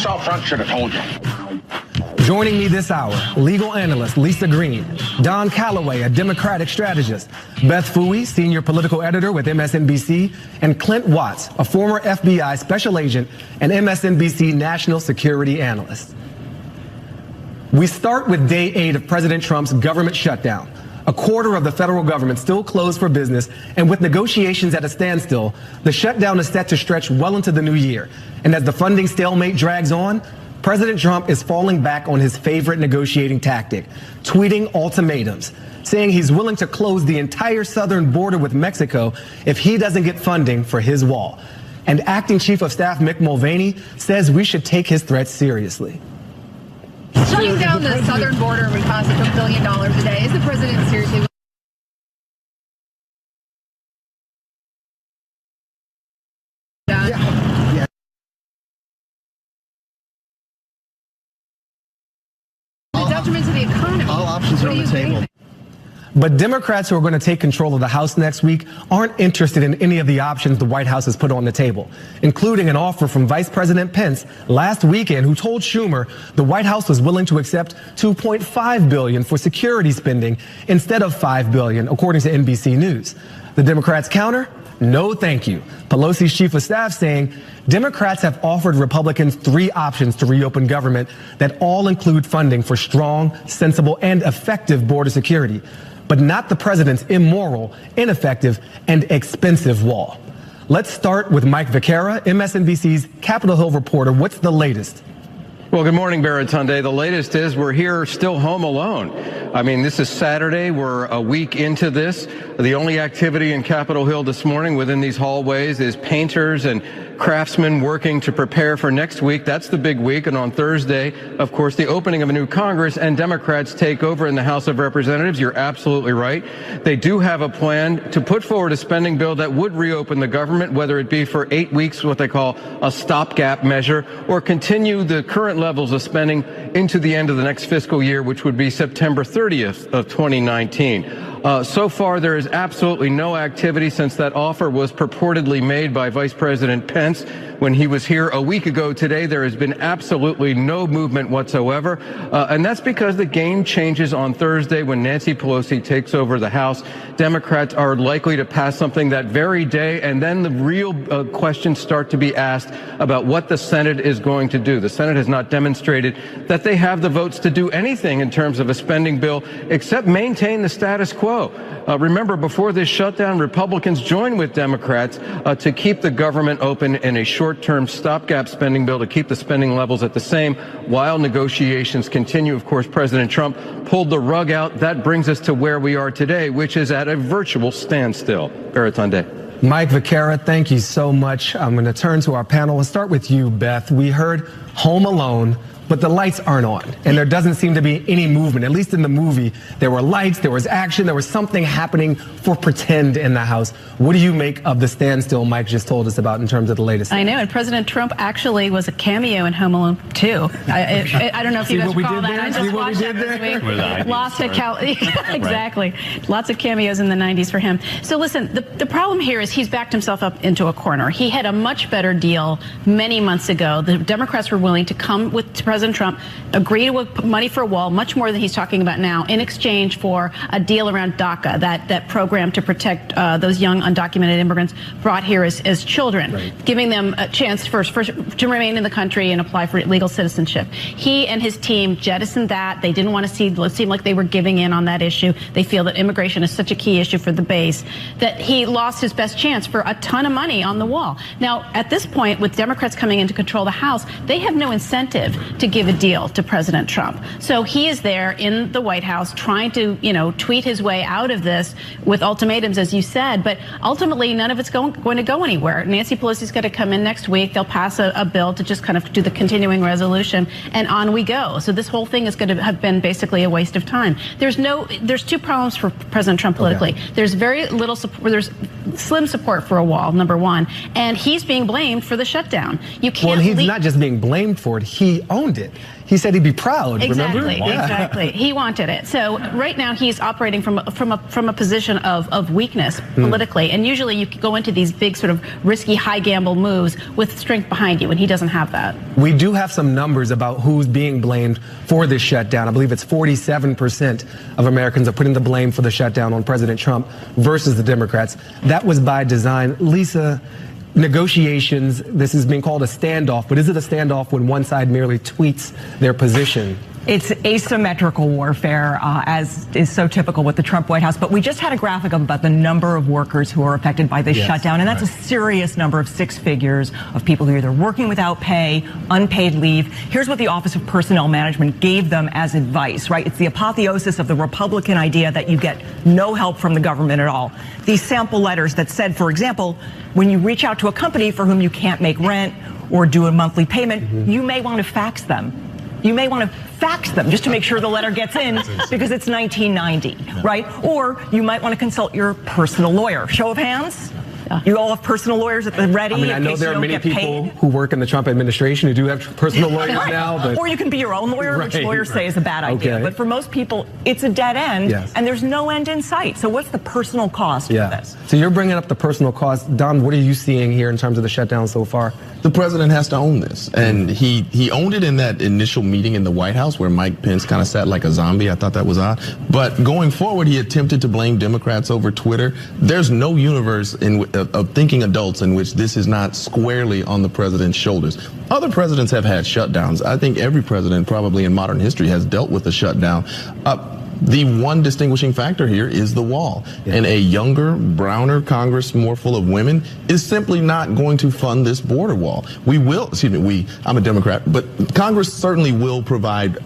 Police out front should have told you. Joining me this hour, legal analyst Lisa Green, Don Calloway, a Democratic strategist, Beth Fooey, senior political editor with MSNBC, and Clint Watts, a former FBI special agent and MSNBC national security analyst. We start with day 8 of President Trump's government shutdown. A quarter of the federal government still closed for business, and with negotiations at a standstill, the shutdown is set to stretch well into the new year. And as the funding stalemate drags on, President Trump is falling back on his favorite negotiating tactic, tweeting ultimatums, saying he's willing to close the entire southern border with Mexico if he doesn't get funding for his wall. And Acting Chief of Staff Mick Mulvaney says we should take his threats seriously. Shutting down the southern border would cost $1 billion a day. Is the president seriously? Yeah. Detriment to the economy. All options are on the table. But Democrats who are going to take control of the House next week aren't interested in any of the options the White House has put on the table, including an offer from Vice President Pence last weekend, who told Schumer the White House was willing to accept $2.5 billion for security spending instead of $5 billion, according to NBC News. The Democrats counter, no thank you. Pelosi's chief of staff saying Democrats have offered Republicans 3 options to reopen government that all include funding for strong, sensible, and effective border security, but not the president's immoral, ineffective, and expensive wall. Let's start with Mike Vaquera, MSNBC's Capitol Hill reporter. What's the latest? Well, good morning, Baratunde. The latest is we're here still home alone. I mean, this is Saturday. We're a week into this. The only activity in Capitol Hill this morning within these hallways is painters and craftsmen working to prepare for next week. That's the big week. And on Thursday, of course, the opening of a new Congress and Democrats take over in the House of Representatives. You're absolutely right. They do have a plan to put forward a spending bill that would reopen the government, whether it be for 8 weeks, what they call a stopgap measure, or continue the current levels of spending into the end of the next fiscal year, which would be September 30th of 2019. So far, there is absolutely no activity since that offer was purportedly made by Vice President Pence when he was here a week ago today. There has been absolutely no movement whatsoever. And that's because the game changes on Thursday when Nancy Pelosi takes over the House. Democrats are likely to pass something that very day, and then the real questions start to be asked about what the Senate is going to do. The Senate has not demonstrated that they have the votes to do anything in terms of a spending bill except maintain the status quo. Remember, before this shutdown, Republicans joined with Democrats to keep the government open in a short-term stopgap spending bill to keep the spending levels at the same while negotiations continue. Of course, President Trump pulled the rug out. That brings us to where we are today, which is at a virtual standstill. Baratunde. Mike Vaquera, thank you so much. I'm going to turn to our panel. Let's start with you, Beth. We heard Home Alone, but the lights aren't on, and there doesn't seem to be any movement. At least in the movie, there were lights, there was action, there was something happening for pretend in the House. What do you make of the standstill Mike just told us about in terms of the latest? I know, and President Trump actually was a cameo in Home Alone 2. I don't know if you guys recall that. I just watched that movie. Lots of exactly. Lots of cameos in the 90s for him. So listen, the problem here is he's backed himself up into a corner. He had a much better deal many months ago. The Democrats were willing to come with President Trump, agree to money for a wall, much more than he's talking about now, in exchange for a deal around DACA, that program to protect those young undocumented immigrants brought here as children, right, giving them a chance first to remain in the country and apply for legal citizenship. He and his team jettisoned that. They didn't want to seem like they were giving in on that issue. They feel that immigration is such a key issue for the base that he lost his best chance for a ton of money on the wall. Now, at this point, with Democrats coming in to control the House, they have no incentive to give a deal to President Trump. So he is there in the White House trying to, tweet his way out of this with ultimatums, as you said, but ultimately none of it's going to go anywhere. Nancy Pelosi's going to come in next week. They'll pass a bill to just kind of do the continuing resolution, and on we go. So this whole thing is going to have been basically a waste of time. There's 2 problems for President Trump politically. Okay. There's very little support. There's slim support for a wall, number one, and he's being blamed for the shutdown. You can't. Well, he's not just being blamed for it. He owns claimed it. He said he'd be proud. Exactly, remember? exactly. He wanted it. So right now he's operating from a position of weakness politically, and usually you go into these big sort of risky, high gamble moves with strength behind you, and he doesn't have that. We do have some numbers about who's being blamed for this shutdown. I believe it's 47% of Americans are putting the blame for the shutdown on President Trump versus the Democrats. That was by design. Lisa, negotiations, this is being called a standoff, but is it a standoff when one side merely tweets their position? It's asymmetrical warfare, as is so typical with the Trump White House. But we just had a graphic about the number of workers who are affected by this shutdown. And that's a serious number of 6 figures of people who are either working without pay, unpaid leave. Here's what the Office of Personnel Management gave them as advice, right? It's the apotheosis of the Republican idea that you get no help from the government at all. These sample letters that said, for example, when you reach out to a company for whom you can't make rent or do a monthly payment, you may want to fax them. You may want to fax them just to make sure the letter gets in because it's 1990, right? Or you might want to consult your personal lawyer. Show of hands? You all have personal lawyers at the ready. I mean, I know there are many people who work in the Trump administration who do have personal lawyers now. But or you can be your own lawyer, which lawyers say is a bad idea. Okay. But for most people, it's a dead end, and there's no end in sight. So what's the personal cost of this? So you're bringing up the personal cost. Don, what are you seeing here in terms of the shutdown so far? The president has to own this. And he owned it in that initial meeting in the White House where Mike Pence kind of sat like a zombie. I thought that was odd. But going forward, he attempted to blame Democrats over Twitter. There's no universe of thinking adults in which this is not squarely on the president's shoulders. Other presidents have had shutdowns. I think every president probably in modern history has dealt with a shutdown. The one distinguishing factor here is the wall. And a younger, browner Congress, more full of women, is simply not going to fund this border wall. I'm a Democrat, but Congress certainly will provide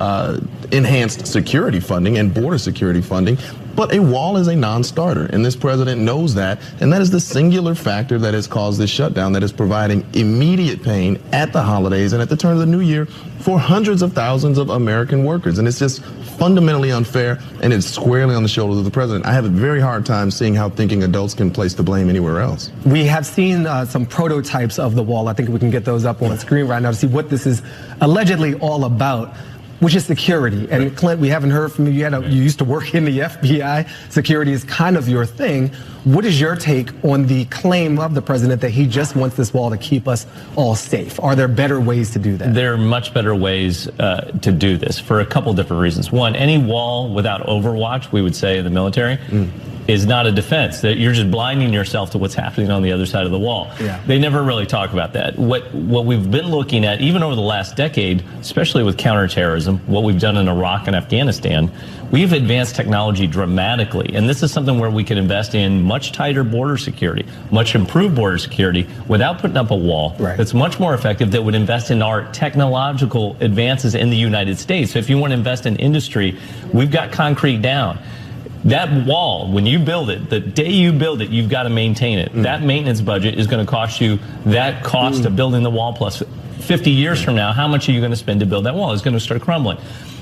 enhanced security funding and border security funding. But a wall is a non-starter, and this president knows that, and that is the singular factor that has caused this shutdown that is providing immediate pain at the holidays and at the turn of the new year for hundreds of thousands of American workers. And it's just fundamentally unfair, and it's squarely on the shoulders of the president. I have a very hard time seeing how thinking adults can place the blame anywhere else. We have seen some prototypes of the wall. I think we can get those up on the screen right now to see what this is allegedly all about, which is security. And Clint, we haven't heard from you. You used to work in the FBI. Security is kind of your thing. What is your take on the claim of the president that he just wants this wall to keep us all safe? Are there better ways to do that? There are much better ways to do this for a couple different reasons. One, any wall without overwatch, we would say in the military, is not a defense. That you're just blinding yourself to what's happening on the other side of the wall. They never really talk about that. What we've been looking at, even over the last decade, especially with counterterrorism, what we've done in Iraq and Afghanistan, we've advanced technology dramatically. And this is something where we can invest in much tighter border security, much improved border security without putting up a wall that's much more effective, that would invest in our technological advances in the United States. So if you want to invest in industry, we've got concrete down. That wall, when you build it, the day you build it, you've got to maintain it. That maintenance budget is going to cost you that cost of building the wall plus 50 years from now. How much are you going to spend to build that wall? It's going to start crumbling.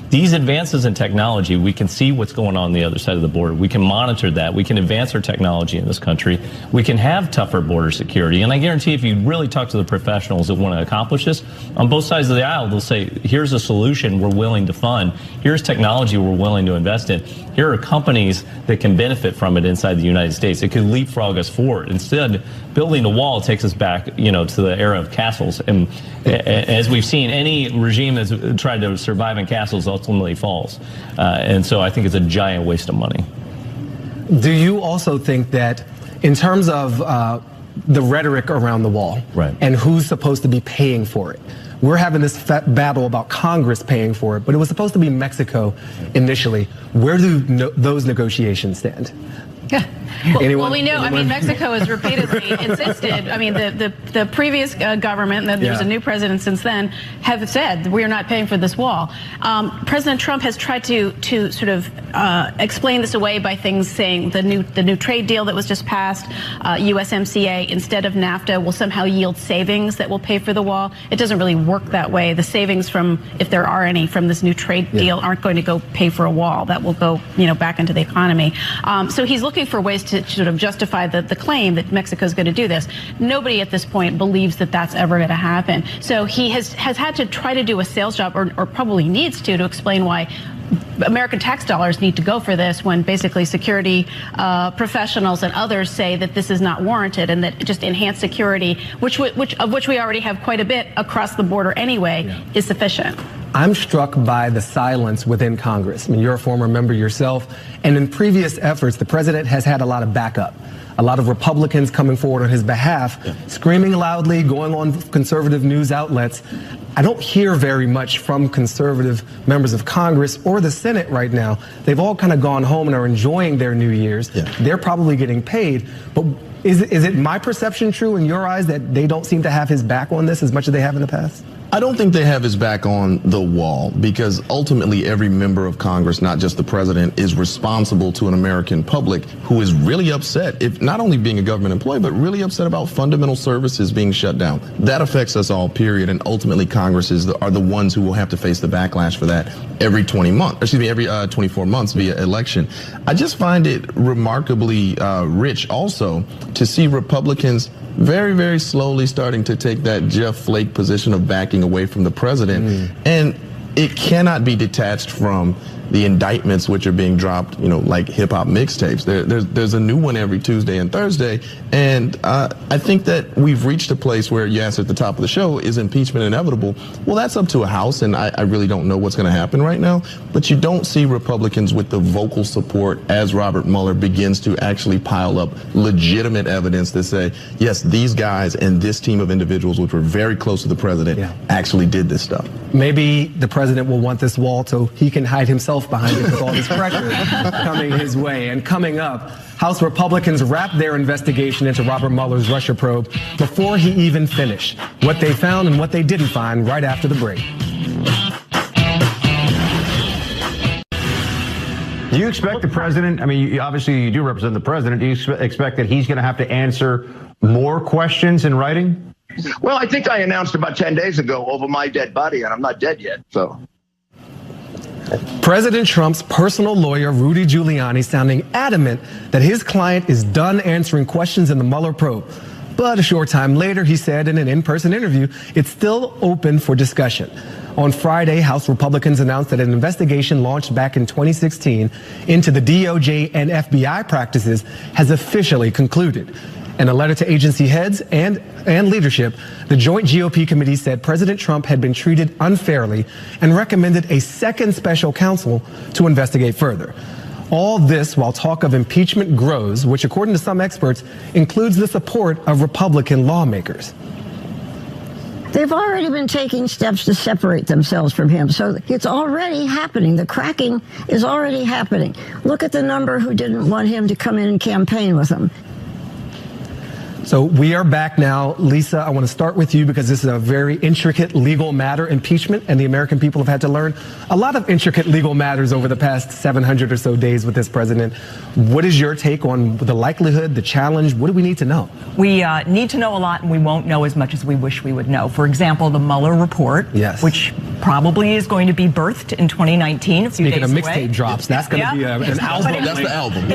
These advances in technology, we can see what's going on the other side of the border. We can monitor that. We can advance our technology in this country. We can have tougher border security. And I guarantee if you really talk to the professionals that want to accomplish this, on both sides of the aisle, they'll say, here's a solution we're willing to fund. Here's technology we're willing to invest in. Here are companies that can benefit from it inside the United States. It could leapfrog us forward. Instead, building a wall takes us back, to the era of castles. And as we've seen, any regime that's tried to survive in castles ultimately falls. And so I think it's a giant waste of money. Do you also think that in terms of the rhetoric around the wall and who's supposed to be paying for it, we're having this battle about Congress paying for it, but it was supposed to be Mexico initially. Where do those negotiations stand? Well, we know. I mean, Mexico has repeatedly insisted. I mean, the previous government, and then there's a new president since then, have said we are not paying for this wall. President Trump has tried to sort of explain this away by things saying the new trade deal that was just passed, USMCA instead of NAFTA, will somehow yield savings that will pay for the wall. It doesn't really work that way. The savings from, if there are any, from this new trade deal aren't going to go pay for a wall. That will go, back into the economy. So he's looking for ways ways to sort of justify the claim that Mexico is going to do this. Nobody at this point believes that that's ever going to happen. So he has had to try to do a sales job, or probably needs to explain why American tax dollars need to go for this, when basically security professionals and others say that this is not warranted, and that just enhanced security, of which we already have quite a bit across the border anyway, is sufficient. I'm struck by the silence within Congress. I mean, you're a former member yourself, and in previous efforts, the president has had a lot of backup. A lot of Republicans coming forward on his behalf, screaming loudly, going on conservative news outlets. I don't hear very much from conservative members of Congress or the Senate right now. They've all kind of gone home and are enjoying their New Year's. They're probably getting paid. But is it my perception true in your eyes that they don't seem to have his back on this as much as they have in the past? I don't think they have his back on the wall, because ultimately every member of Congress, not just the president, is responsible to an American public who is really upset, if not only being a government employee, but really upset about fundamental services being shut down. That affects us all, period. And ultimately Congress are the ones who will have to face the backlash for that every 24 months via election. I just find it remarkably rich also to see Republicans very, very slowly starting to take that Jeff Flake position of backing away from the president. And it cannot be detached from the indictments which are being dropped, like hip-hop mixtapes. There's a new one every Tuesday and Thursday. And I think that we've reached a place where, yes, at the top of the show, is impeachment inevitable? Well, that's up to a House, and I really don't know what's going to happen right now. But you don't see Republicans with the vocal support as Robert Mueller begins to actually pile up legitimate evidence to say, yes, these guys and this team of individuals, which were very close to the president, actually did this stuff. Maybe the president will want this wall so he can hide himself behind it with all this pressure coming his way. And coming up, House Republicans wrapped their investigation into Robert Mueller's Russia probe before he even finished. What they found and what they didn't find, right after the break. Do you expect the president, I mean, obviously you do represent the president, do you expect that he's going to have to answer more questions in writing? Well, I think I announced about 10 days ago over my dead body, and I'm not dead yet, so. President Trump's personal lawyer, Rudy Giuliani, sounding adamant that his client is done answering questions in the Mueller probe. But a short time later, he said in an in-person interview, it's still open for discussion. On Friday, House Republicans announced that an investigation launched back in 2016 into the DOJ and FBI practices has officially concluded. In a letter to agency heads and leadership, the Joint GOP committee said President Trump had been treated unfairly and recommended a second special counsel to investigate further. All this while talk of impeachment grows, which according to some experts includes the support of Republican lawmakers. They've already been taking steps to separate themselves from him. So it's already happening. The cracking is already happening. Look at the number who didn't want him to come in and campaign with him. So we are back now. Lisa, I want to start with you because this is a very intricate legal matter, impeachment, and the American people have had to learn a lot of intricate legal matters over the past 700 or so days with this president. What is your take on the likelihood, the challenge? What do we need to know? We need to know a lot, and we won't know as much as we wish we would know. For example, the Mueller report, which probably is going to be birthed in 2019. Speaking of mixtape drops, that's going to be an album. That's the album.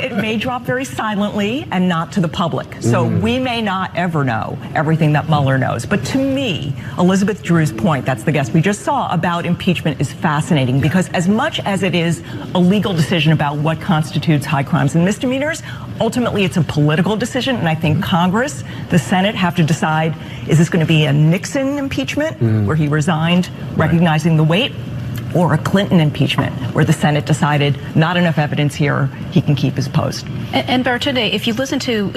It may drop very silently and not to the public. So we may not ever know everything that Mueller knows. But to me, Elizabeth Drew's point, that's the guest we just saw, about impeachment is fascinating, because as much as it is a legal decision about what constitutes high crimes and misdemeanors, ultimately it's a political decision. And I think Congress, the Senate, have to decide, is this going to be a Nixon impeachment where he resigned recognizing the weight, or a Clinton impeachment where the Senate decided not enough evidence here, he can keep his post. And Baratunde, if you listen to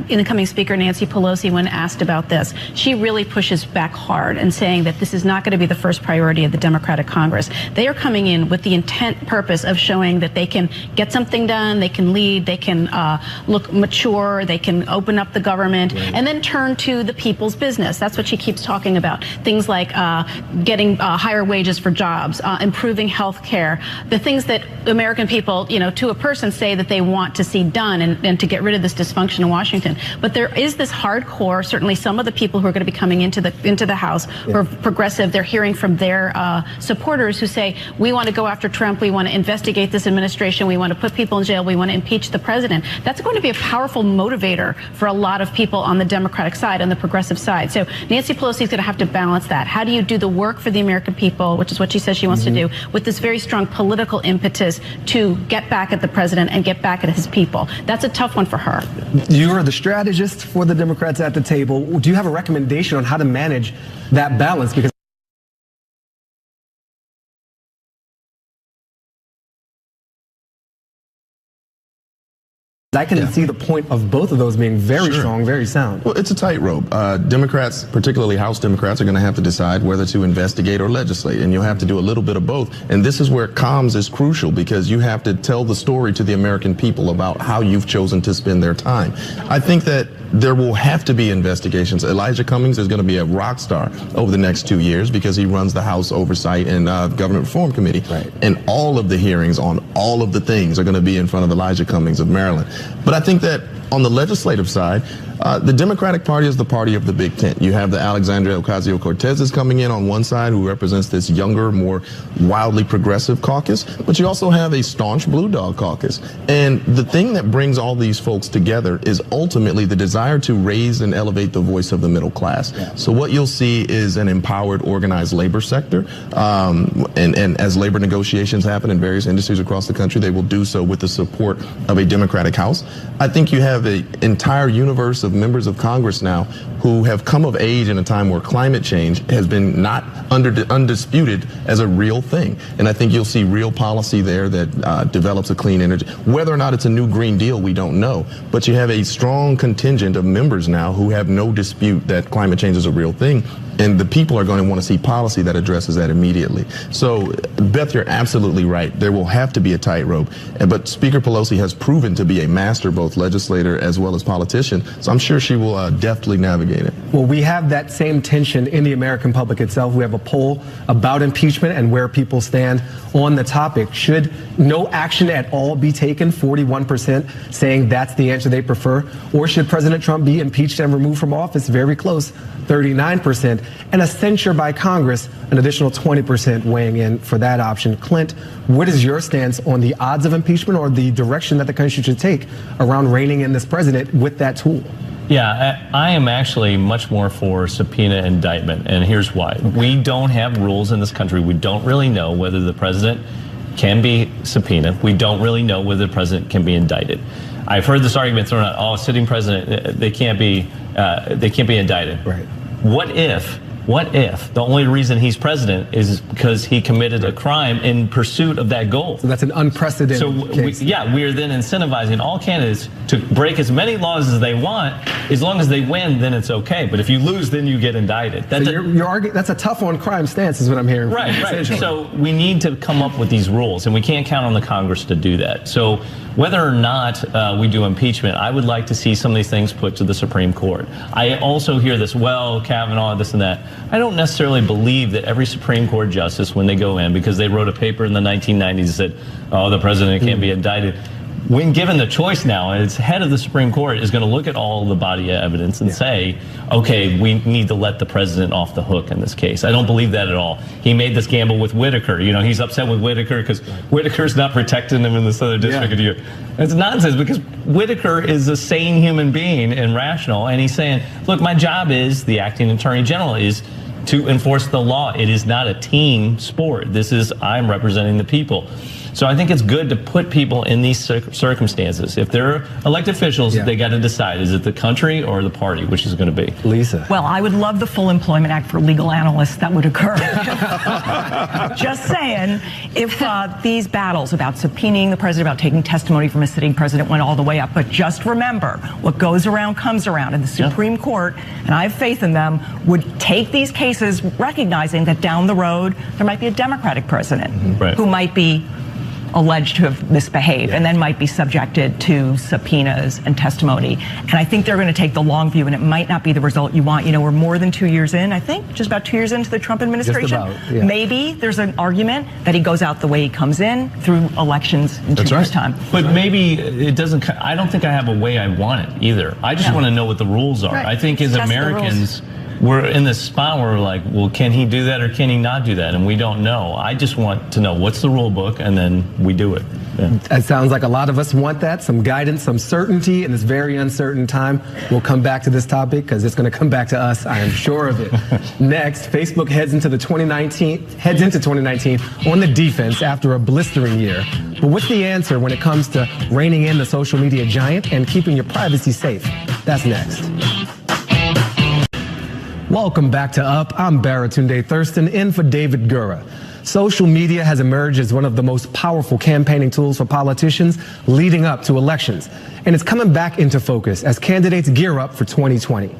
incoming Speaker Nancy Pelosi when asked about this, she really pushes back hard and saying that this is not going to be the first priority of the Democratic Congress. They are coming in with the purpose of showing that they can get something done, they can lead, they can look mature, they can open up the government, and then turn to the people's business. That's what she keeps talking about. Things like getting higher wages for jobs, improving health care, the things that American people, to a person say that they want to see done and to get rid of this dysfunction in Washington. But there is this hardcore, certainly some of the people who are going to be coming into the House who are progressive, they're hearing from their supporters who say, we want to go after Trump, we want to investigate this administration, we want to put people in jail, we want to impeach the president. That's going to be a powerful motivator for a lot of people on the Democratic side, on the progressive side. So Nancy Pelosi is going to have to balance that. How do you do the work for the American people, which is what she says she wants to do, with this very strong political impetus to get back at the president and get back at his people? That's a tough one for her. You are the strategist for the Democrats at the table. Do you have a recommendation on how to manage that balance? Because I can see the point of both of those being very strong, very sound. Well, it's a tightrope. Democrats, particularly House Democrats, are going to have to decide whether to investigate or legislate, and you'll have to do a little bit of both. And this is where comms is crucial, because you have to tell the story to the American people about how you've chosen to spend their time. I think that there will have to be investigations. Elijah Cummings is going to be a rock star over the next 2 years because he runs the House Oversight and Government Reform Committee. Right. And all of the hearings on all of the things are going to be in front of Elijah Cummings of Maryland. But I think that on the legislative side, the Democratic Party is the party of the big tent. You have the Alexandria Ocasio-Cortez coming in on one side, who represents this younger, more wildly progressive caucus, but you also have a staunch Blue Dog caucus. And the thing that brings all these folks together is ultimately the desire to raise and elevate the voice of the middle class. Yeah. So what you'll see is an empowered, organized labor sector. And as labor negotiations happen in various industries across the country, they will do so with the support of a Democratic House. I think you have an entire universe of members of Congress now who have come of age in a time where climate change has been not undisputed as a real thing. And I think you'll see real policy there that develops a clean energy. Whether or not it's a new Green Deal, we don't know. But you have a strong contingent of members now who have no dispute that climate change is a real thing. And the people are going to want to see policy that addresses that immediately. So, Beth, you're absolutely right. There will have to be a tightrope. But Speaker Pelosi has proven to be a master, both legislator as well as politician. So I'm sure she will deftly navigate it. Well, we have that same tension in the American public itself. We have a poll about impeachment and where people stand on the topic. Should no action at all be taken? 41% saying that's the answer they prefer. Or should President Trump be impeached and removed from office? Very close, 39%. And a censure by Congress, an additional 20% weighing in for that option. Clint, what is your stance on the odds of impeachment or the direction that the country should take around reining in this president with that tool? Yeah, I am actually much more for subpoena indictment, and here's why. We don't have rules in this country. We don't really know whether the president can be subpoenaed. We don't really know whether the president can be indicted. I've heard this argument thrown out, oh, sitting president, they can't be indicted. Right. What if the only reason he's president is because he committed a crime in pursuit of that goal? So that's an unprecedented case. We are then incentivizing all candidates to break as many laws as they want. As long as they win, then it's okay. But if you lose, then you get indicted. That's you're arguing, that's a tough on crime stance is what I'm hearing. Right. So we need to come up with these rules, and we can't count on the Congress to do that. So whether or not we do impeachment, I would like to see some of these things put to the Supreme Court. I also hear this, well, Kavanaugh, this and that. I don't necessarily believe that every Supreme Court justice, when they go in, because they wrote a paper in the 1990s that said, oh, the president can't be indicted. When given the choice now, its head of the Supreme Court is going to look at all the body of evidence and say, okay, we need to let the president off the hook in this case. I don't believe that at all. He made this gamble with Whitaker. You know, he's upset with Whitaker because Whitaker's not protecting him in the Southern District of New York. It's nonsense because Whitaker is a sane human being and rational, and he's saying, look, my job is, the acting attorney general is, to enforce the law. It is not a team sport. This is, I'm representing the people. So I think it's good to put people in these circumstances. If they're elected officials, they got to decide, is it the country or the party, which is going to be? Lisa. Well, I would love the full Employment Act for legal analysts that would occur. Just saying, if these battles about subpoenaing the president, about taking testimony from a sitting president went all the way up, but just remember, what goes around comes around, and the Supreme Court, and I have faith in them, would take these cases recognizing that down the road, there might be a Democratic president who might be alleged to have misbehaved, and then might be subjected to subpoenas and testimony. And I think they're going to take the long view, and it might not be the result you want. You know, we're more than 2 years in, I think, just about 2 years into the Trump administration. Just about, yeah. Maybe there's an argument that he goes out the way he comes in through elections in 2 years' time. But maybe it doesn't, I don't think I have a way I want it either. I just want to know what the rules are. Right. I think as Americans, we're in this spot where we're like, well, can he do that or can he not do that? And we don't know. I just want to know what's the rule book, and then we do it. Yeah. It sounds like a lot of us want that, some guidance, some certainty in this very uncertain time. We'll come back to this topic because it's going to come back to us, I am sure of it. Next, Facebook heads into 2019 on the defense after a blistering year. But what's the answer when it comes to reining in the social media giant and keeping your privacy safe? That's next. Welcome back to Up. I'm Baratunde Thurston, in for David Gura. Social media has emerged as one of the most powerful campaigning tools for politicians leading up to elections. And it's coming back into focus as candidates gear up for 2020.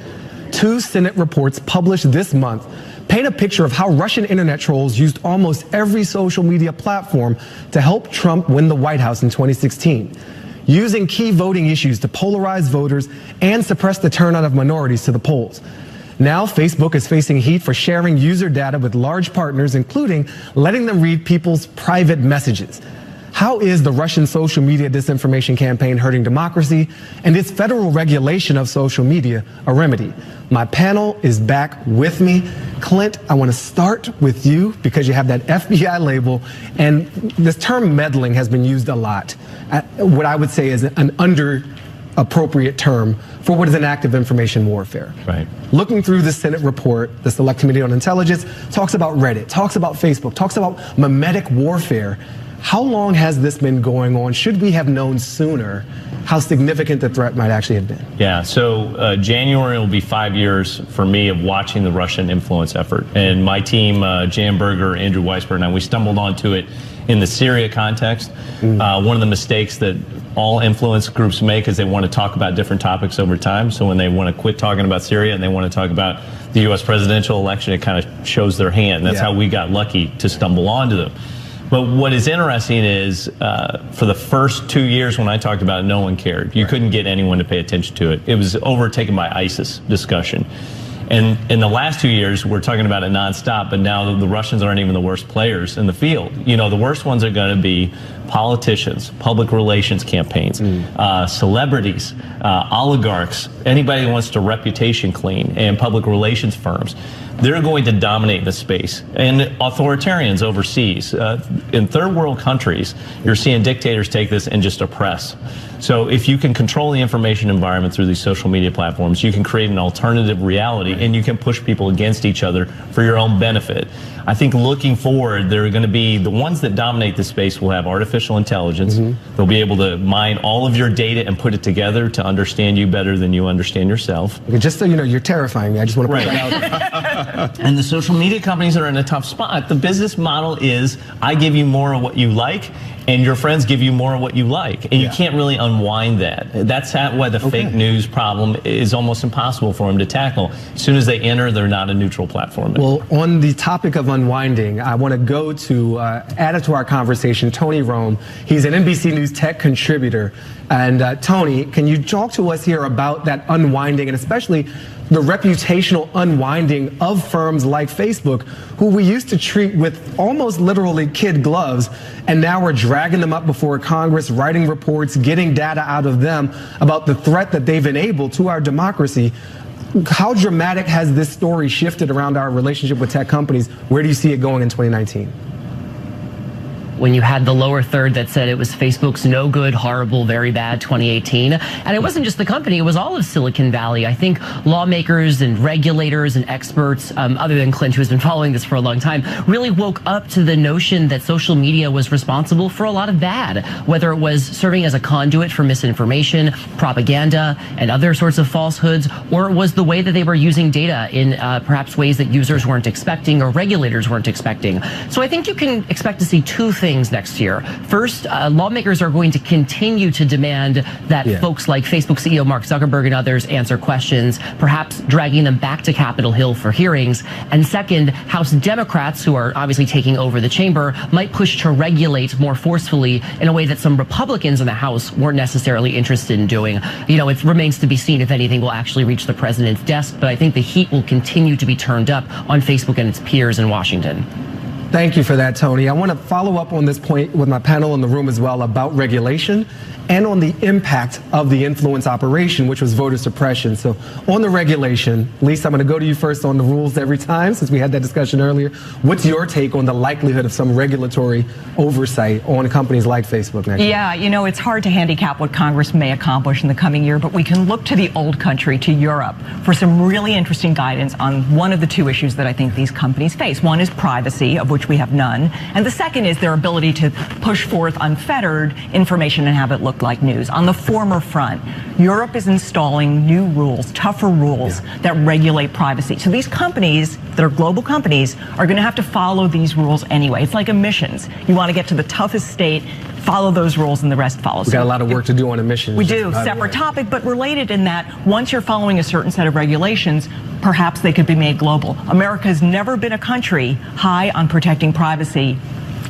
2 Senate reports published this month paint a picture of how Russian internet trolls used almost every social media platform to help Trump win the White House in 2016, using key voting issues to polarize voters and suppress the turnout of minorities to the polls. Now, Facebook is facing heat for sharing user data with large partners, including letting them read people's private messages. How is the Russian social media disinformation campaign hurting democracy, and is federal regulation of social media a remedy? My panel is back with me. Clint, I want to start with you because you have that FBI label, and this term meddling has been used a lot. What I would say is an appropriate term for what is an act of information warfare. Right. Looking through the Senate report, the Select Committee on Intelligence talks about Reddit, talks about Facebook, talks about memetic warfare. How long has this been going on? Should we have known sooner how significant the threat might actually have been? Yeah, so January will be 5 years for me of watching the Russian influence effort. And my team, Jan Berger, Andrew Weisberg, and I, we stumbled onto it in the Syria context. One of the mistakes that all influence groups make is they want to talk about different topics over time. So when they want to quit talking about Syria and they want to talk about the U.S. presidential election, it kind of shows their hand. That's how we got lucky to stumble onto them. But what is interesting is for the first 2 years when I talked about it, no one cared. You couldn't get anyone to pay attention to it. It was overtaken by ISIS discussion. And in the last 2 years, we're talking about it nonstop, but now the Russians aren't even the worst players in the field. You know, the worst ones are going to be politicians, public relations campaigns, celebrities, oligarchs, anybody who wants to reputation clean, and public relations firms. They're going to dominate the space. And authoritarians overseas. In third world countries, you're seeing dictators take this and just oppress. So if you can control the information environment through these social media platforms, you can create an alternative reality and you can push people against each other for your own benefit. I think looking forward, there are going to be the ones that dominate the space will have artificial intelligence. They'll be able to mine all of your data and put it together to understand you better than you understand yourself. Okay, just so you know, you're terrifying me. I just want to point that out. And the social media companies are in a tough spot. The business model is I give you more of what you like and your friends give you more of what you like. And you can't really unwind that. That's why the fake news problem is almost impossible for them to tackle. As soon as they enter, they're not a neutral platform. Well, on the topic of unwinding, I want to go to, add it to our conversation, Tony Rome. He's an NBC News tech contributor. And Tony, can you talk to us here about that unwinding and especially the reputational unwinding of firms like Facebook, who we used to treat with almost literally kid gloves, and now we're dragging them up before Congress, writing reports, getting data out of them about the threat that they've enabled to our democracy. How dramatic has this story shifted around our relationship with tech companies? Where do you see it going in 2019? When you had the lower third that said it was Facebook's no good, horrible, very bad 2018. And it wasn't just the company, it was all of Silicon Valley. I think lawmakers and regulators and experts, other than Clint, who's been following this for a long time, really woke up to the notion that social media was responsible for a lot of bad, whether it was serving as a conduit for misinformation, propaganda, and other sorts of falsehoods, or it was the way that they were using data in perhaps ways that users weren't expecting or regulators weren't expecting. So I think you can expect to see two things things next year. First, lawmakers are going to continue to demand that folks like Facebook CEO Mark Zuckerberg and others answer questions, perhaps dragging them back to Capitol Hill for hearings. And second, House Democrats, who are obviously taking over the chamber, might push to regulate more forcefully in a way that some Republicans in the House weren't necessarily interested in doing. You know, it remains to be seen if anything will actually reach the president's desk, but I think the heat will continue to be turned up on Facebook and its peers in Washington. Thank you for that, Tony. I want to follow up on this point with my panel in the room as well about regulation and on the impact of the influence operation, which was voter suppression. So on the regulation, Lisa, I'm going to go to you first on the rules every time, since we had that discussion earlier. What's your take on the likelihood of some regulatory oversight on companies like Facebook next year? Yeah, you know, it's hard to handicap what Congress may accomplish in the coming year, but we can look to the old country, to Europe, for some really interesting guidance on one of the two issues that I think these companies face. One is privacy, of which we have none, and the second is their ability to push forth unfettered information and have it look like news. On the former front, Europe is installing new rules, tougher rules that regulate privacy. So these companies that are global companies are going to have to follow these rules anyway. It's like emissions. You want to get to the toughest state, follow those rules, and the rest follows. We've got a lot of work to do on emissions. We do. Separate topic, but related in that once you're following a certain set of regulations, perhaps they could be made global. America has never been a country high on protecting privacy.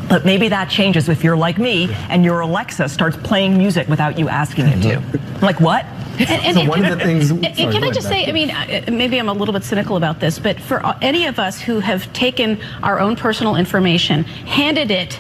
But maybe that changes if you're like me and your Alexa starts playing music without you asking it to. Like, what? So one of the things. Can I just say, I mean, maybe I'm a little bit cynical about this, but for any of us who have taken our own personal information, handed it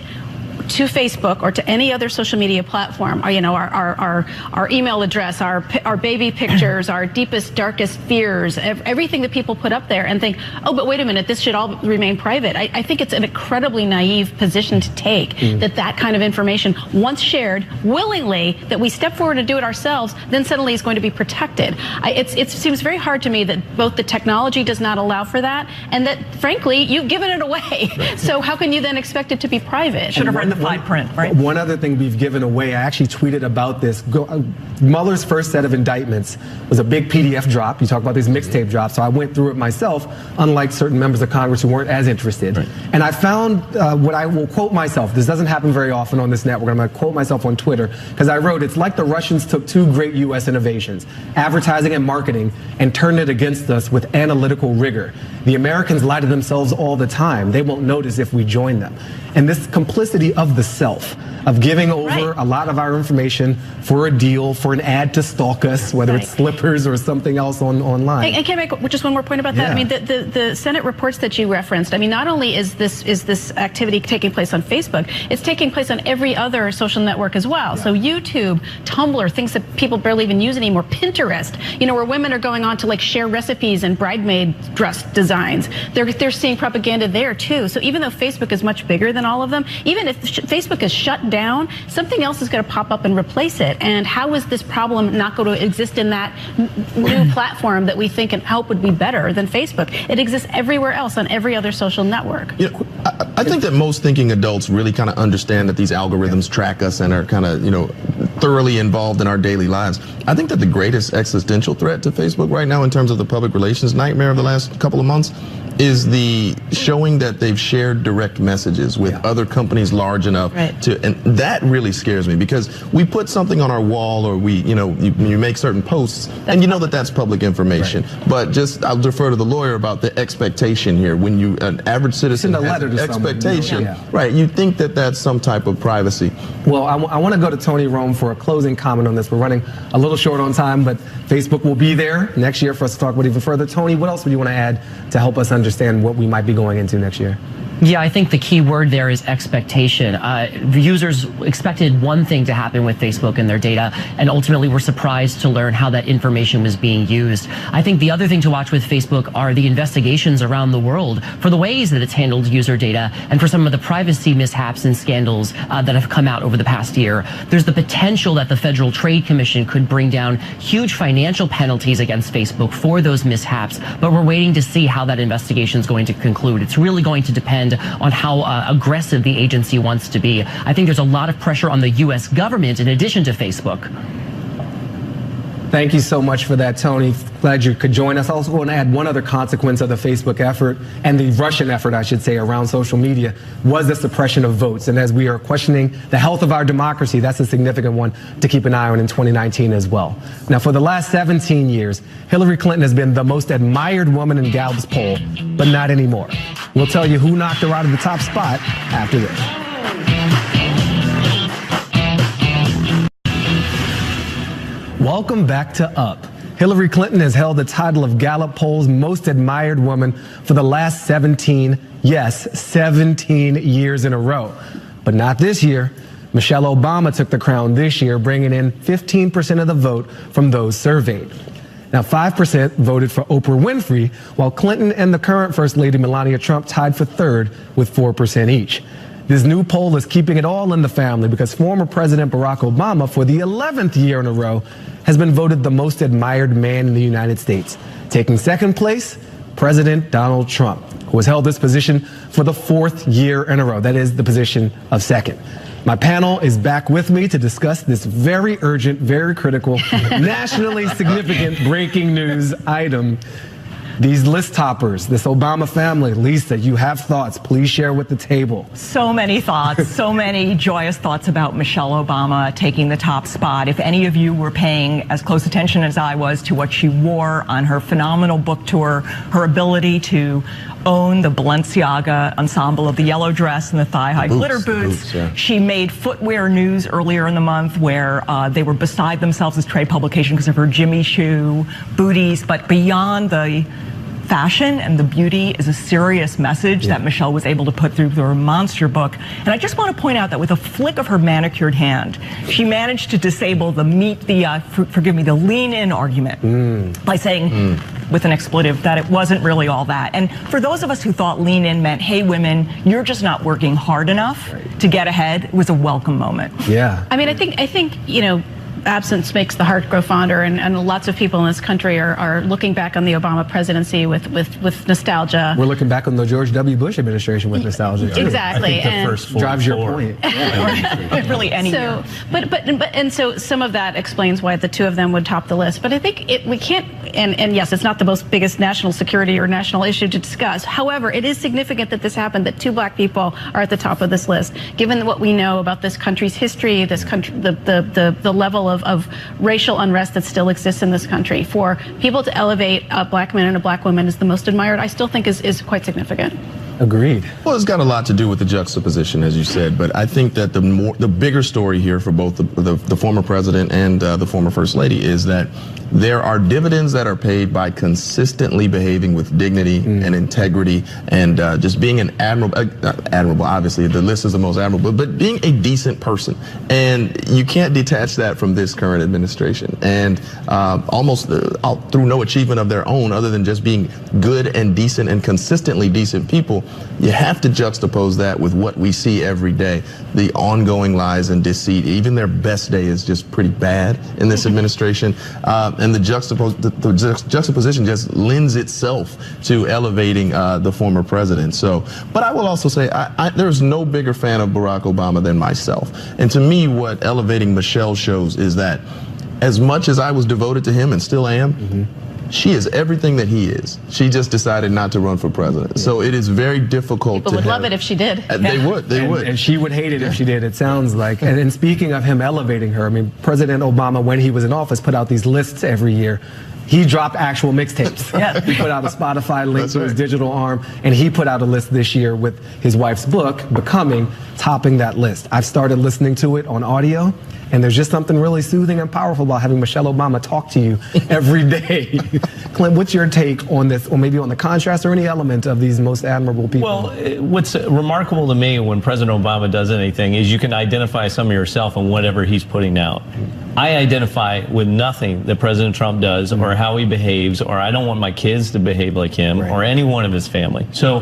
to Facebook or to any other social media platform, or, you know, our email address, our baby pictures, our deepest, darkest fears, everything that people put up there, and think, oh, but wait a minute, this should all remain private. I think it's an incredibly naive position to take, that kind of information, once shared willingly, that we step forward and do it ourselves, then suddenly is going to be protected. It seems very hard to me that both the technology does not allow for that, and that, frankly, you've given it away. So how can you then expect it to be private? Should have read the fine print, right? One other thing we've given away, I actually tweeted about this. Mueller's first set of indictments was a big PDF drop. You talk about these mixtape drops. So I went through it myself, unlike certain members of Congress who weren't as interested. Right. And I found what I will quote myself. This doesn't happen very often on this network. I'm going to quote myself on Twitter, because I wrote, it's like the Russians took two great U.S. innovations, advertising and marketing, and turned it against us with analytical rigor. The Americans lie to themselves all the time. They won't notice if we join them. And this complicity of the self, of giving over a lot of our information for a deal, for an ad to stalk us, whether it's slippers or something else online. And can I make just one more point about that? I mean, the Senate reports that you referenced, I mean, not only is this activity taking place on Facebook, it's taking place on every other social network as well. So YouTube, Tumblr, things that people barely even use anymore, Pinterest, you know, where women are going on to like share recipes and bridesmaid dress designs. They're seeing propaganda there too. So even though Facebook is much bigger than all of them, even if Facebook is shut down, something else is going to pop up and replace it. And how is this problem not going to exist in that new platform that we think and hope would be better than Facebook? It exists everywhere else on every other social network. You know, I think that most thinking adults really kind of understand that these algorithms track us and are kind of, you know, thoroughly involved in our daily lives. I think that the greatest existential threat to Facebook right now in terms of the public relations nightmare of the last couple of months is the showing that they've shared direct messages with other companies large enough to, and that really scares me, because we put something on our wall, or we, you know, you make certain posts, and you know that that's public information. But just, I'll defer to the lawyer about the expectation here. When you, an average citizen has an expectation, right, you think that that's some type of privacy. Well, I want to go to Tony Rome for a closing comment on this. We're running a little short on time, but Facebook will be there next year for us to talk about even further. Tony, what else would you want to add to help us understand what we might be going into next year? Yeah, I think the key word there is expectation. The users expected one thing to happen with Facebook and their data, and ultimately were surprised to learn how that information was being used. I think the other thing to watch with Facebook are the investigations around the world for the ways that it's handled user data and for some of the privacy mishaps and scandals that have come out over the past year. There's the potential that the Federal Trade Commission could bring down huge financial penalties against Facebook for those mishaps, but we're waiting to see how that investigation is going to conclude. It's really going to depend on how aggressive the agency wants to be. I think there's a lot of pressure on the U.S. government in addition to Facebook. Thank you so much for that, Tony. Glad you could join us. I also want to add one other consequence of the Facebook effort and the Russian effort, I should say, around social media was the suppression of votes. And as we are questioning the health of our democracy, that's a significant one to keep an eye on in 2019 as well. Now, for the last 17 years, Hillary Clinton has been the most admired woman in Gallup's poll, but not anymore. We'll tell you who knocked her out of the top spot after this. Welcome back to Up. Hillary Clinton has held the title of Gallup Poll's most admired woman for the last 17 years in a row. But not this year. Michelle Obama took the crown this year, bringing in 15% of the vote from those surveyed. Now, 5% voted for Oprah Winfrey, while Clinton and the current First Lady Melania Trump tied for third with 4% each. This new poll is keeping it all in the family because former President Barack Obama, for the 11th year in a row, has been voted the most admired man in the United States. Taking second place, President Donald Trump, who has held this position for the 4th year in a row. That is the position of second. My panel is back with me to discuss this very urgent, very critical, nationally significant breaking news item. These list toppers, this Obama family. Lisa, you have thoughts. Please share with the table. So many thoughts, so many joyous thoughts about Michelle Obama taking the top spot. If any of you were paying as close attention as I was to what she wore on her phenomenal book tour, her ability to own the Balenciaga ensemble of the yellow dress and the thigh-high glitter boots. Yeah. She made footwear news earlier in the month where they were beside themselves as trade publication because of her Jimmy Choo booties. But beyond the fashion and the beauty is a serious message that Michelle was able to put through her monster book. And I just want to point out that with a flick of her manicured hand, she managed to disable the the lean in argument by saying with an expletive that it wasn't really all that. And for those of us who thought lean in meant, hey, women, you're just not working hard enough to get ahead, it was a welcome moment. Yeah. I mean, I think, you know, absence makes the heart grow fonder, and lots of people in this country are looking back on the Obama presidency with nostalgia. We're looking back on the George W. Bush administration with nostalgia. Exactly. I think the first drives your point. Really any year. But so some of that explains why the two of them would top the list. But I think we can't, and yes, it's not the biggest national security or national issue to discuss. However, it is significant that this happened, that two black people are at the top of this list, given what we know about this country's history, this country, the level of racial unrest that still exists in this country. For people to elevate a black man and a black woman as the most admired, I still think is quite significant. Agreed. Well, it's got a lot to do with the juxtaposition, as you said, but I think that the bigger story here for both the former president and the former first lady is that there are dividends that are paid by consistently behaving with dignity and integrity and just being an admirable, obviously the list is the most admirable, but being a decent person. And you can't detach that from this current administration. And almost through no achievement of their own other than just being good and decent and consistently decent people, you have to juxtapose that with what we see every day, the ongoing lies and deceit. Even their best day is just pretty bad in this administration. And the juxtaposition just lends itself to elevating the former president. So, but I will also say there's no bigger fan of Barack Obama than myself. And to me, what elevating Michelle shows is that as much as I was devoted to him and still am, she is everything that he is. She just decided not to run for president. So it is very difficult. People would love it if she did. They would. They would. And she would hate it if she did, it sounds like. And speaking of him elevating her, I mean, President Obama, when he was in office, put out these lists every year. He dropped actual mixtapes. He put out a Spotify link to his digital arm, and he put out a list this year with his wife's book, Becoming, topping that list. I've started listening to it on audio, and there's just something really soothing and powerful about having Michelle Obama talk to you every day. Clint, what's your take on this, or maybe on the contrast or any element of these most admirable people? Well, what's remarkable to me when President Obama does anything is you can identify some of yourself in whatever he's putting out. I identify with nothing that President Trump does or how he behaves, or I don't want my kids to behave like him or any one of his family. So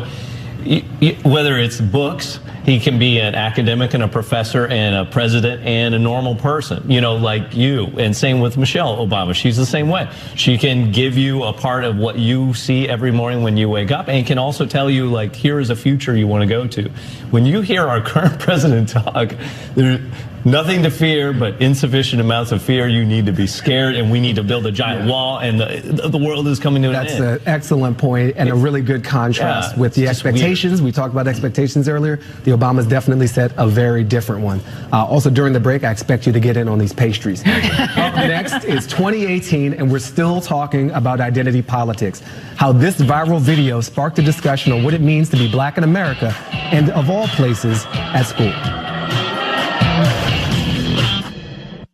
whether it's books, He can be an academic and a professor and a president and a normal person, you know, like you. And same with Michelle Obama. She's the same way. She can give you a part of what you see every morning when you wake up, and can also tell you, like, here is a future you want to go to. When you hear our current president talk, there's nothing to fear but insufficient amounts of fear. You need to be scared, and we need to build a giant wall, and the world is coming to an end. That's an excellent point, and a really good contrast with the expectations. We talked about expectations earlier. The Obamas definitely set a very different one. Also, during the break, I expect you to get in on these pastries. Up next is 2018, and we're still talking about identity politics. How this viral video sparked a discussion on what it means to be black in America, and of all places, at school.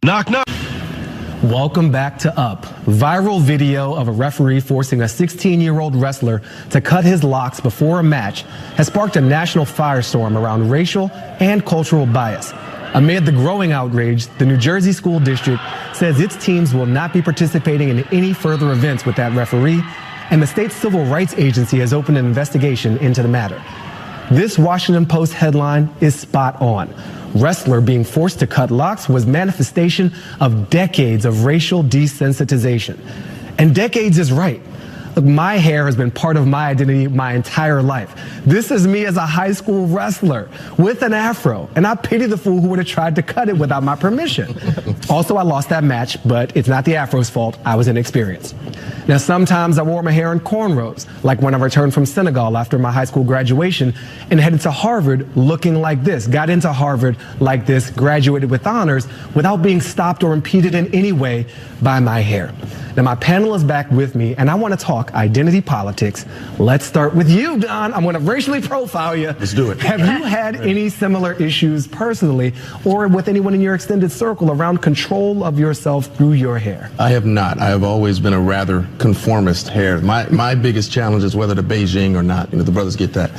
Knock, knock. Welcome back to Up. Viral video of a referee forcing a 16-year-old wrestler to cut his locks before a match has sparked a national firestorm around racial and cultural bias. Amid the growing outrage, the New Jersey School District says its teams will not be participating in any further events with that referee, and the state's civil rights agency has opened an investigation into the matter. This Washington Post headline is spot on. Wrestler being forced to cut locks was manifestation of decades of racial desensitization. And decades is right. Look, my hair has been part of my identity my entire life. This is me as a high school wrestler with an afro, and I pity the fool who would have tried to cut it without my permission. Also, I lost that match, but it's not the afro's fault. I was inexperienced. Now, sometimes I wore my hair in cornrows, like when I returned from Senegal after my high school graduation and headed to Harvard looking like this, got into Harvard like this, graduated with honors without being stopped or impeded in any way by my hair. Now, my panel is back with me, and I want to talk identity politics. Let's start with you, Don. I'm going to racially profile you. Let's do it. Have you had any similar issues personally or with anyone in your extended circle around control of yourself through your hair? I have not. I have always been a rather conformist hair. My biggest challenge is whether to Beijing or not. You know, the brothers get that.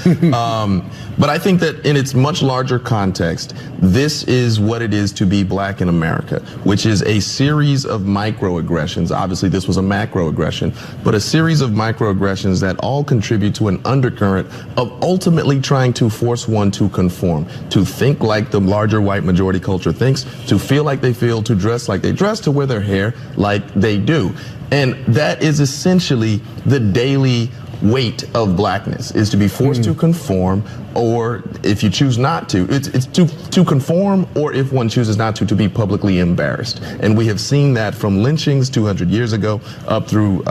But I think that in its much larger context, this is what it is to be black in America, which is a series of microaggressions. Obviously, this was a macroaggression, but a series of microaggressions that all contribute to an undercurrent of ultimately trying to force one to conform, to think like the larger white majority culture thinks, to feel like they feel, to dress like they dress, to wear their hair like they do. And that is essentially the daily weight of blackness, is to be forced to conform, or if you choose not to, it's to conform, or if one chooses not to be publicly embarrassed. And we have seen that from lynchings 200 years ago up through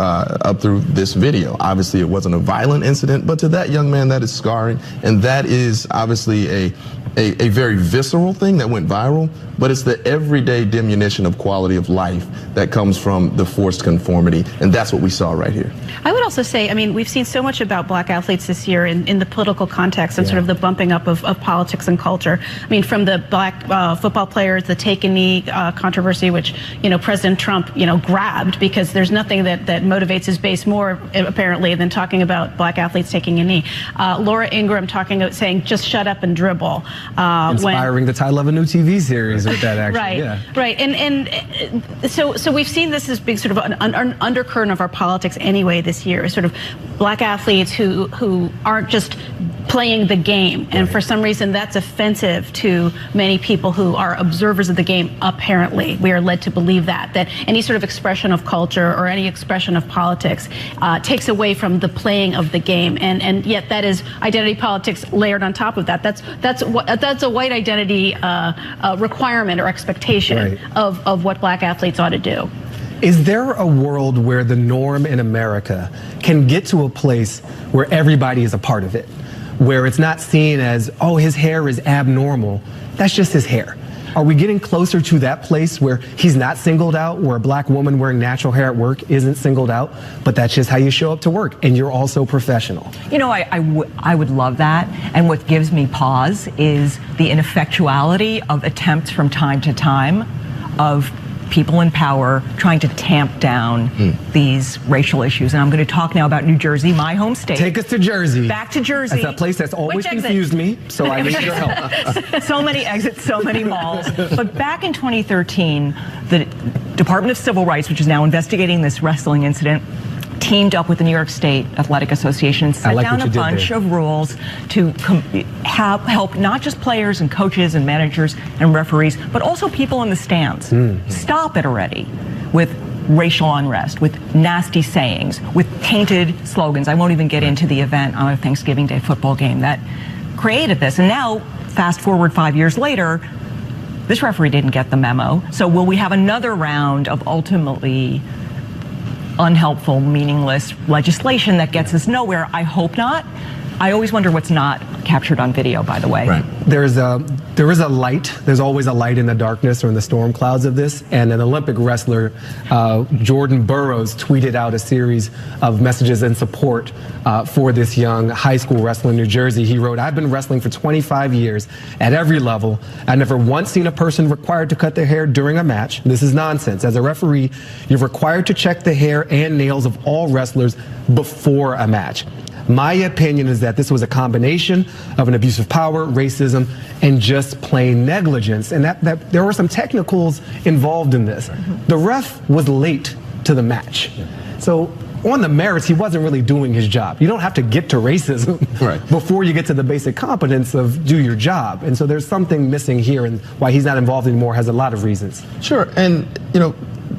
this video. Obviously, it wasn't a violent incident, but to that young man, that is scarring, and that is obviously a very visceral thing that went viral, but it's the everyday diminution of quality of life that comes from the forced conformity, and that's what we saw right here. I would also say, I mean, we've seen so much about black athletes this year in the political context and sort of the bumping up of politics and culture. I mean, from the black football players, the take a knee controversy, which, you know, President Trump, you know, grabbed, because there's nothing that motivates his base more, apparently, than talking about black athletes taking a knee. Laura Ingraham saying, just shut up and dribble. Inspiring the title of a new TV series with that, actually. Right, yeah. right. And so we've seen this as being sort of an undercurrent of our politics anyway this year, sort of black athletes who aren't just playing the game, and for some reason that's offensive to many people who are observers of the game. Apparently, we are led to believe that any sort of expression of culture or any expression of politics takes away from the playing of the game, and yet that is identity politics layered on top of that. That's a white identity requirement or expectation of what black athletes ought to do. Is there a world where the norm in America can get to a place where everybody is a part of it, where it's not seen as, oh, his hair is abnormal, that's just his hair? Are we getting closer to that place where he's not singled out, where a black woman wearing natural hair at work isn't singled out, but that's just how you show up to work, and you're also professional? You know, I would love that, and what gives me pause is the ineffectuality of attempts from time to time of people in power trying to tamp down these racial issues. And I'm going to talk now about New Jersey, my home state. Take us to Jersey. Back to Jersey. That's a place that's always confused me, so I need your help. So many exits, so many malls. But back in 2013, the Department of Civil Rights, which is now investigating this wrestling incident, teamed up with the New York State Athletic Association and set down a bunch of rules to help not just players and coaches and managers and referees, but also people in the stands. Stop it already with racial unrest, with nasty sayings, with tainted slogans. I won't even get into the event on a Thanksgiving Day football game that created this. And now, fast forward 5 years later, this referee didn't get the memo. So will we have another round of ultimately unhelpful, meaningless legislation that gets us nowhere? I hope not. I always wonder what's not captured on video, by the way. Right. There is a light. There's always a light in the darkness or in the storm clouds of this. And an Olympic wrestler, Jordan Burroughs, tweeted out a series of messages in support for this young high school wrestler in New Jersey. He wrote, "I've been wrestling for 25 years at every level. I've never once seen a person required to cut their hair during a match. This is nonsense. As a referee, you're required to check the hair and nails of all wrestlers before a match. My opinion is that this was a combination of an abuse of power, racism, and just plain negligence, and that there were some technicals involved in this. The ref was late to the match. So on the merits, he wasn't really doing his job. You don't have to get to racism before you get to the basic competence of do your job. And so there's something missing here, and why he's not involved anymore has a lot of reasons." Sure, and you know,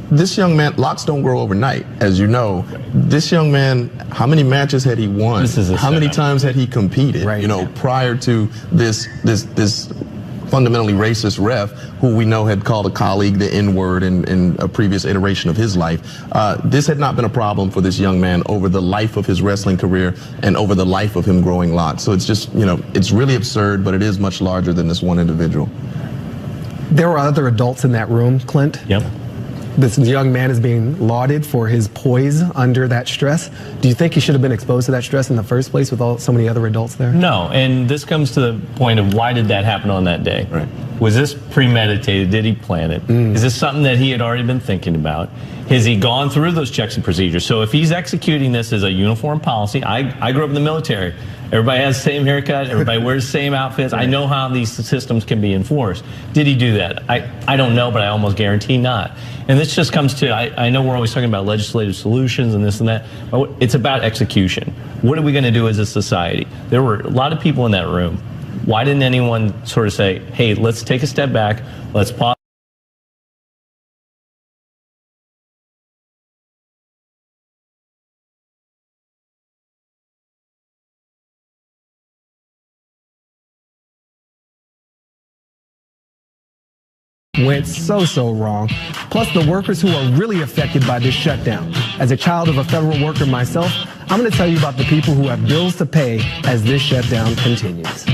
this young man, locks don't grow overnight, as you know. This young man, how many matches had he won? How many times had he competed? You know, prior to this fundamentally racist ref, who we know had called a colleague the N-word in a previous iteration of his life. This had not been a problem for this young man over the life of his wrestling career and over the life of him growing locks. So it's just, you know, it's really absurd, but it is much larger than this one individual. There were other adults in that room, Clint. Yep. This young man is being lauded for his poise under that stress. Do you think he should have been exposed to that stress in the first place with so many other adults there? No, and this comes to the point of why did that happen on that day? Was this premeditated? Did he plan it? Is this something that he had already been thinking about? Has he gone through those checks and procedures? So if he's executing this as a uniform policy, I grew up in the military. Everybody has the same haircut. Everybody wears the same outfits. I know how these systems can be enforced. Did he do that? I don't know, but I almost guarantee not. And this just comes to, I know we're always talking about legislative solutions and this and that, but it's about execution. What are we going to do as a society? There were a lot of people in that room. Why didn't anyone sort of say, hey, let's take a step back, let's pause? Went so wrong. Plus the workers who are really affected by this shutdown. As a child of a federal worker myself, I'm going to tell you about the people who have bills to pay as this shutdown continues.